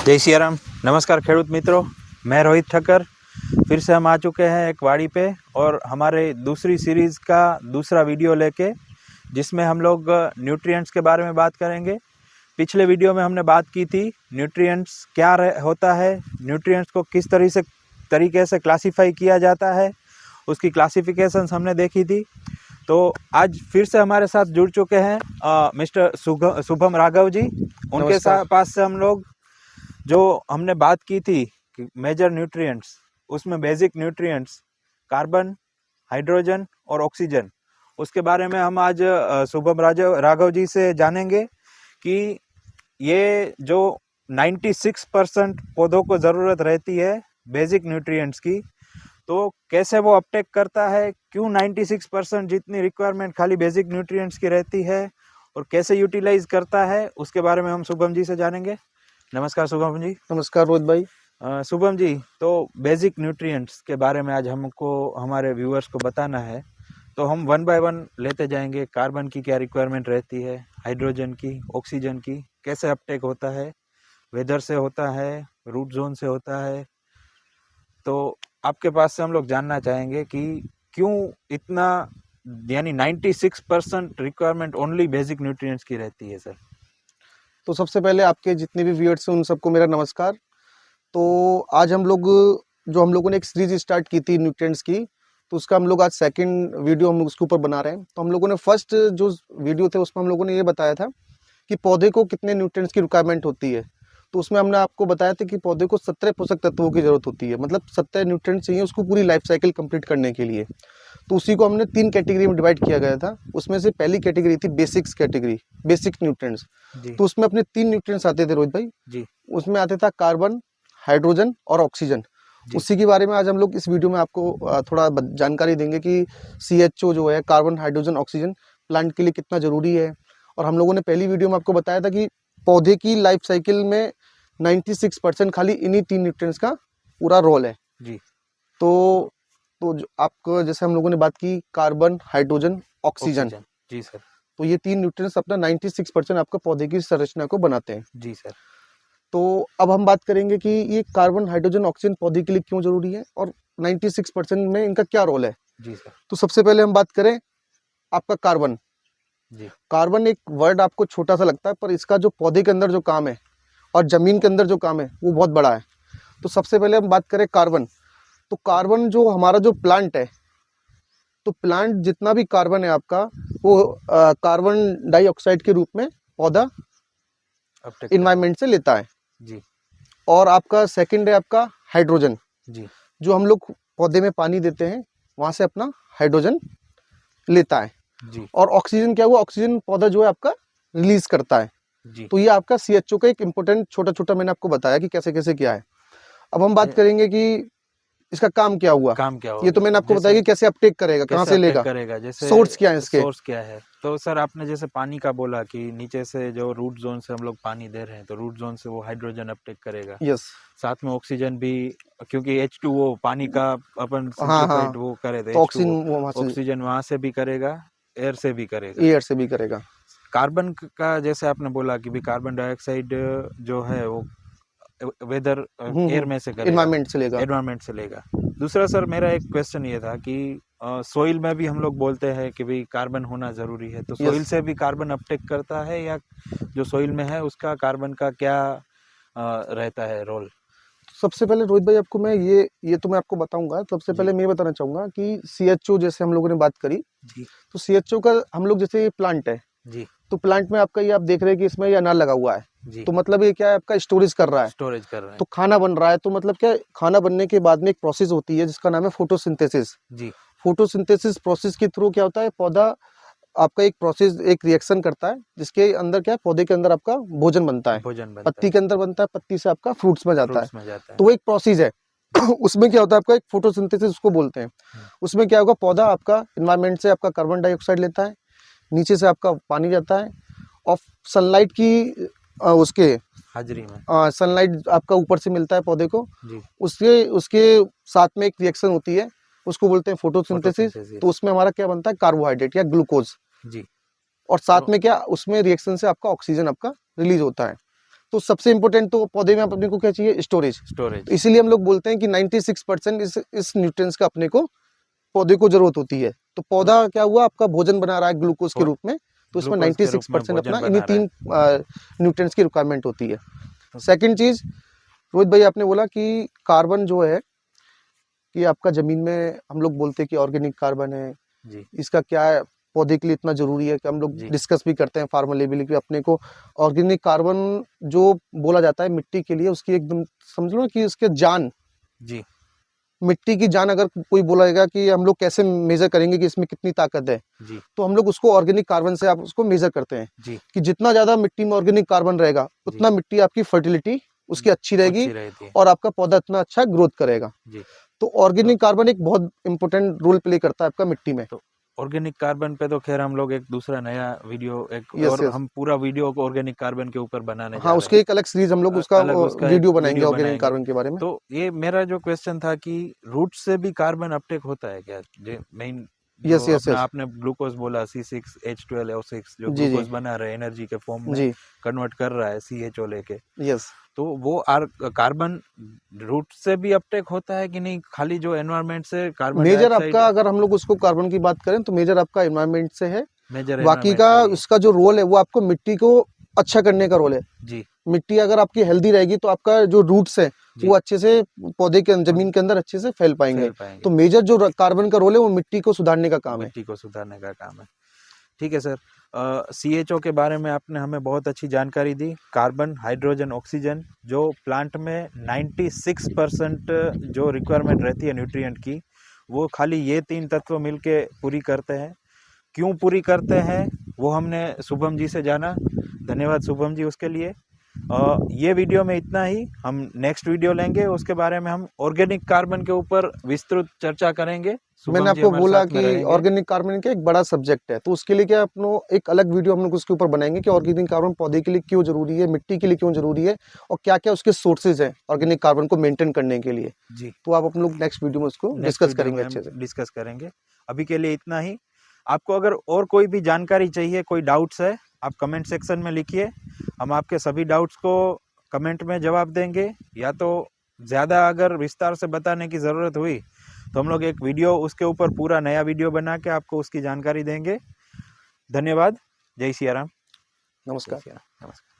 जय सियाराम। नमस्कार खेडूत मित्रों, मैं रोहित ठक्कर फिर से हम आ चुके हैं एक वाड़ी पे और हमारे दूसरी सीरीज़ का दूसरा वीडियो लेके, जिसमें हम लोग न्यूट्रिएंट्स के बारे में बात करेंगे। पिछले वीडियो में हमने बात की थी न्यूट्रिएंट्स क्या होता है, न्यूट्रिएंट्स को किस तरीके से क्लासीफाई किया जाता है, उसकी क्लासिफिकेशंस हमने देखी थी। तो आज फिर से हमारे साथ जुड़ चुके हैं मिस्टर शुभम राघव जी। उनके पास से हम लोग जो हमने बात की थी कि मेजर न्यूट्रिएंट्स, उसमें बेसिक न्यूट्रिएंट्स कार्बन, हाइड्रोजन और ऑक्सीजन, उसके बारे में हम आज शुभम राघव जी से जानेंगे कि ये जो 96% पौधों को ज़रूरत रहती है बेसिक न्यूट्रिएंट्स की, तो कैसे वो अपटेक करता है, क्यों 96% जितनी रिक्वायरमेंट खाली बेसिक न्यूट्रिएंट्स की रहती है और कैसे यूटिलाइज करता है, उसके बारे में हम शुभम जी से जानेंगे। नमस्कार शुभम जी। नमस्कार रोहित भाई। शुभम जी, तो बेसिक न्यूट्रिएंट्स के बारे में आज हमको हमारे व्यूअर्स को बताना है, तो हम वन बाय वन लेते जाएंगे। कार्बन की क्या रिक्वायरमेंट रहती है, हाइड्रोजन की, ऑक्सीजन की, कैसे अपटेक होता है, वेदर से होता है, रूट जोन से होता है। तो आपके पास से हम लोग जानना चाहेंगे कि क्यों इतना, यानी 96% रिक्वायरमेंट ओनली बेसिक न्यूट्रिएंट्स की रहती है सर। तो सबसे पहले आपके जितने भी व्यूअर्स हैं उन सबको मेरा नमस्कार। तो आज हम लोगों ने एक सीरीज स्टार्ट की थी न्यूट्रिएंट्स की, तो उसका हम लोग आज सेकंड वीडियो हम उसके ऊपर बना रहे हैं। तो हम लोगों ने फर्स्ट जो वीडियो थे उसमें हम लोगों ने ये बताया था कि पौधे को कितने न्यूट्रिएंट्स की रिक्वायरमेंट होती है। तो उसमें हमने आपको बताया था कि पौधे को 17 पोषक तत्वों की जरूरत होती है, मतलब 17 न्यूट्रिएंट्स चाहिए उसको पूरी लाइफ साइकिल कंप्लीट करने के लिए। तो उसी को हमने 3 कैटेगरी में डिवाइड किया गया था। उसमें से पहली कैटेगरी थी बेसिक्स कैटेगरी, बेसिक न्यूट्रिएंट्स। तो उसमें अपने 3 न्यूट्रिएंट्स आते थे रोहित भाई जी। उसमें आते था कार्बन, हाइड्रोजन और ऑक्सीजन। उसी के बारे में आज हम लोग इस वीडियो में आपको थोड़ा जानकारी देंगे कि CHO जो है, कार्बन, हाइड्रोजन, ऑक्सीजन, प्लांट के लिए कितना जरूरी है। और हम लोगों ने पहली वीडियो में आपको बताया था कि पौधे की लाइफ साइकिल में 96% खाली इन्हीं 3 न्यूट्रिएंट्स का पूरा रोल है जी। तो आपको जैसे हम लोगों ने बात की कार्बन, हाइड्रोजन, ऑक्सीजन। जी सर। तो ये 3 न्यूट्रिएंट्स अपना 96% आपका पौधे की संरचना को बनाते हैं। जी सर। तो अब हम बात करेंगे कि ये कार्बन, हाइड्रोजन, ऑक्सीजन पौधे के लिए क्यों जरूरी है और 96% में इनका क्या रोल है। जी सर। तो सबसे पहले हम बात करें आपका कार्बन। जी। कार्बन एक वर्ड आपको छोटा सा लगता है, पर इसका जो पौधे के अंदर जो काम है और जमीन के अंदर जो काम है वो बहुत बड़ा है। तो सबसे पहले हम बात करें कार्बन। तो कार्बन जो हमारा जो प्लांट है, तो प्लांट जितना भी कार्बन है आपका, वो कार्बन डाइऑक्साइड के रूप में पौधा इन्वायरमेंट से लेता है। जी। और आपका सेकंड है आपका हाइड्रोजन। जी। जो हम लोग पौधे में पानी देते हैं वहां से अपना हाइड्रोजन लेता है। जी। और ऑक्सीजन क्या हुआ, ऑक्सीजन पौधा जो है आपका रिलीज करता है। जी। तो ये आपका CHO का एक इंपॉर्टेंट छोटा छोटा मैंने आपको बताया कि कैसे कैसे क्या है। अब हम बात करेंगे कि इसका काम क्या हुआ। ये तो मैंने आपको बताया कि कैसे अपटेक करेगा, कहाँ से लेगा, जैसे सोर्स क्या है इसके। सोर्स क्या है। तो सर आपने जैसे पानी का बोला कि नीचे से जो रूट जोन से हम लोग पानी दे रहे हैं, तो रूट जोन से वो हाइड्रोजन अपटेक करेगा। यस। साथ में ऑक्सीजन भी, क्योंकि H2O पानी का अपन हाँ, वो करे तो ऑक्सीजन वहां से भी करेगा, एयर से भी करेगा। कार्बन का जैसे आपने बोला कि भी कार्बन डाइऑक्साइड जो है वो वेदर एयर में से करेगा, एनवायरमेंट से लेगा। दूसरा सर मेरा एक क्वेश्चन ये था कि सोइल में भी हम लोग बोलते हैं कि भाई कार्बन होना जरूरी है, तो सोइल से भी कार्बन अपटेक करता है, या जो सोइल में है उसका कार्बन का क्या रहता है रोल। सबसे पहले रोहित भाई आपको मैं ये तो मैं आपको बताऊंगा। सबसे पहले मैं बताना चाहूंगा कि CHO जैसे हम लोगों ने बात करी जी, तो CHO का हम लोग जैसे ये प्लांट है जी, तो प्लांट में आपका ये आप देख रहे हैं कि इसमें ये अनार लगा हुआ है जी। तो मतलब ये क्या है, आपका स्टोरेज कर रहा है। तो खाना बन रहा है, तो मतलब क्या, खाना बनने के बाद में एक प्रोसेस होती है जिसका नाम है फोटोसिंथेसिस जी। फोटोसिंथेसिस प्रोसेस के थ्रू क्या होता है, पौधा आपका एक रिएक्शन करता है जिसके अंदर क्या है, पौधे के अंदर आपका भोजन बनता है, पत्ती के अंदर बनता है, पत्ती से आपका फ्रूट्स में जाता है। तो वो एक प्रोसेस है उसमें क्या होता है आपका एक फोटोसिंथेसिस उसको बोलते हैं। उसमें क्या होगा, पौधा आपका एनवायरमेंट से आपका कार्बन डाइऑक्साइड लेता है, नीचे से आपका पानी जाता है, और सनलाइट की उसके हाजिरी में सनलाइट आपका ऊपर से मिलता है पौधे को जी। उसके साथ में एक रिएक्शन होती है, उसको बोलते हैं फोटोसिंथेसिस। तो उसमें हमारा क्या बनता है, कार्बोहाइड्रेट या ग्लूकोज जी। और साथ में क्या, उसमें रिएक्शन से आपका ऑक्सीजन आपका रिलीज होता है। तो सबसे इम्पोर्टेंट तो पौधे में अपने को क्या चाहिए, स्टोरेज। स्टोरेज, इसीलिए हम लोग बोलते हैं कि 96% इस न्यूट्रिएंट्स का अपने को पौधे को जरूरत होती है। तो पौधा क्या हुआ, आपका भोजन बना रहा है ग्लूकोज के रूप में, तो इसमें ग्लूकोज के रूप में 96% भोजन अपना बना इन्हीं 3 न्यूट्रिएंट्स की रिक्वायरमेंट होती है। सेकंड चीज, रोहित भाई आपने बोला कि कार्बन जो है कि आपका जमीन में हम लोग बोलते हैं कि ऑर्गेनिक कार्बन है जी, इसका क्या है पौधे के लिए इतना जरूरी है कि हम लोग जी, डिस्कस भी करते हैं फार्मर लेवल कि अपने को ऑर्गेनिक कार्बन जो बोला जाता है मिट्टी के लिए, उसकी एकदम समझ लो कि उसके जान, जी, मिट्टी की जान अगर कोई बोलेगा कि हम लोग कैसे मेजर करेंगे कि इसमें कितनी ताकत है, जी, तो हम लोग उसको ऑर्गेनिक कार्बन से आप उसको मेजर करते हैं जी, कि जितना ज्यादा मिट्टी में ऑर्गेनिक कार्बन रहेगा जी, उतना मिट्टी आपकी फर्टिलिटी उसकी अच्छी रहेगी अच्छी रहती है। और आपका पौधा इतना अच्छा ग्रोथ करेगा। जी, तो ऑर्गेनिक कार्बन एक बहुत इंपॉर्टेंट रोल प्ले करता है आपका मिट्टी में। तो ऑर्गेनिक कार्बन पे तो खैर हम लोग एक दूसरा नया वीडियो एक यस और यस, हम पूरा वीडियो को ऑर्गेनिक कार्बन के ऊपर बनाने जा हाँ रहे उसके हैं। एक अलग सीरीज हम लोग उसका अलग उसका एक वीडियो बनाएंगे वीडियो ऑर्गेनिक बनाएंगे। कार्बन के बारे में। तो ये मेरा जो क्वेश्चन था कि रूट से भी कार्बन अपटेक होता है क्या? जो मेन यस जो यस अपना यस, आपने ग्लूकोज बोला C6H12O6 जो जी जी ग्लूकोज बना रहे हैं एनर्जी के फॉर्म में जी, कन्वर्ट कर रहा है CHO लेके, यस। तो वो कार्बन रूट से भी अपटेक होता है कि नहीं, खाली जो एनवायरनमेंट से कार्बन मेजर डाइऑक्साइड आपका अगर हम लोग उसको कार्बन की बात करें तो मेजर आपका एनवायरनमेंट से है, मेजर बाकी एनवायरनमेंट का से ही है। उसका जो रोल है वो आपको मिट्टी को अच्छा करने का रोल है। जी, मिट्टी अगर आपकी हेल्दी रहेगी तो आपका जो रूट्स है जी, वो अच्छे से पौधे के जमीन के अंदर अच्छे से फैल पाएंगे। फैल पाएंगे। तो मेजर जो कार्बन का रोल है वो मिट्टी को सुधारने का काम है। मिट्टी को सुधारने का काम है। ठीक है सर, CHO के बारे में आपने हमें बहुत अच्छी जानकारी दी। कार्बन, हाइड्रोजन, ऑक्सीजन जो प्लांट में 96% जो रिक्वायरमेंट रहती है न्यूट्रिएंट की, वो खाली ये 3 तत्व मिलके पूरी करते हैं। क्यों पूरी करते हैं वो हमने शुभम जी से जाना। धन्यवाद शुभम जी उसके लिए। ये वीडियो में इतना ही। हम नेक्स्ट वीडियो लेंगे, उसके बारे में हम ऑर्गेनिक कार्बन के ऊपर विस्तृत चर्चा करेंगे। मैंने शुभम जी आपको हमारे बोला साथ में कि रहेंगे। ऑर्गेनिक कार्बन का एक बड़ा सब्जेक्ट है, तो उसके लिए क्या अपनो एक अलग वीडियो हम लोग उसके ऊपर बनाएंगे कि ऑर्गेनिक कार्बन पौधे के लिए क्यों जरूरी है, मिट्टी के लिए क्यों जरूरी है और क्या क्या उसके सोर्सेज हैं ऑर्गेनिक कार्बन को मेंटेन करने के लिए। जी, तो आप हम लोग नेक्स्ट वीडियो में उसको नेक्स्ट डिस्कस वीडियो करेंगे में अच्छे से। हम डिस्कस करेंगे। अभी के लिए इतना ही। आपको अगर और कोई भी जानकारी चाहिए, कोई डाउट्स है, आप कमेंट सेक्शन में लिखिए। हम आपके सभी डाउट्स को कमेंट में जवाब देंगे, या तो ज़्यादा अगर विस्तार से बताने की ज़रूरत हुई तो हम लोग एक वीडियो उसके ऊपर पूरा नया वीडियो बना के आपको उसकी जानकारी देंगे। धन्यवाद। जय सिया राम। जय नमस्कार। सिया राम। नमस्कार।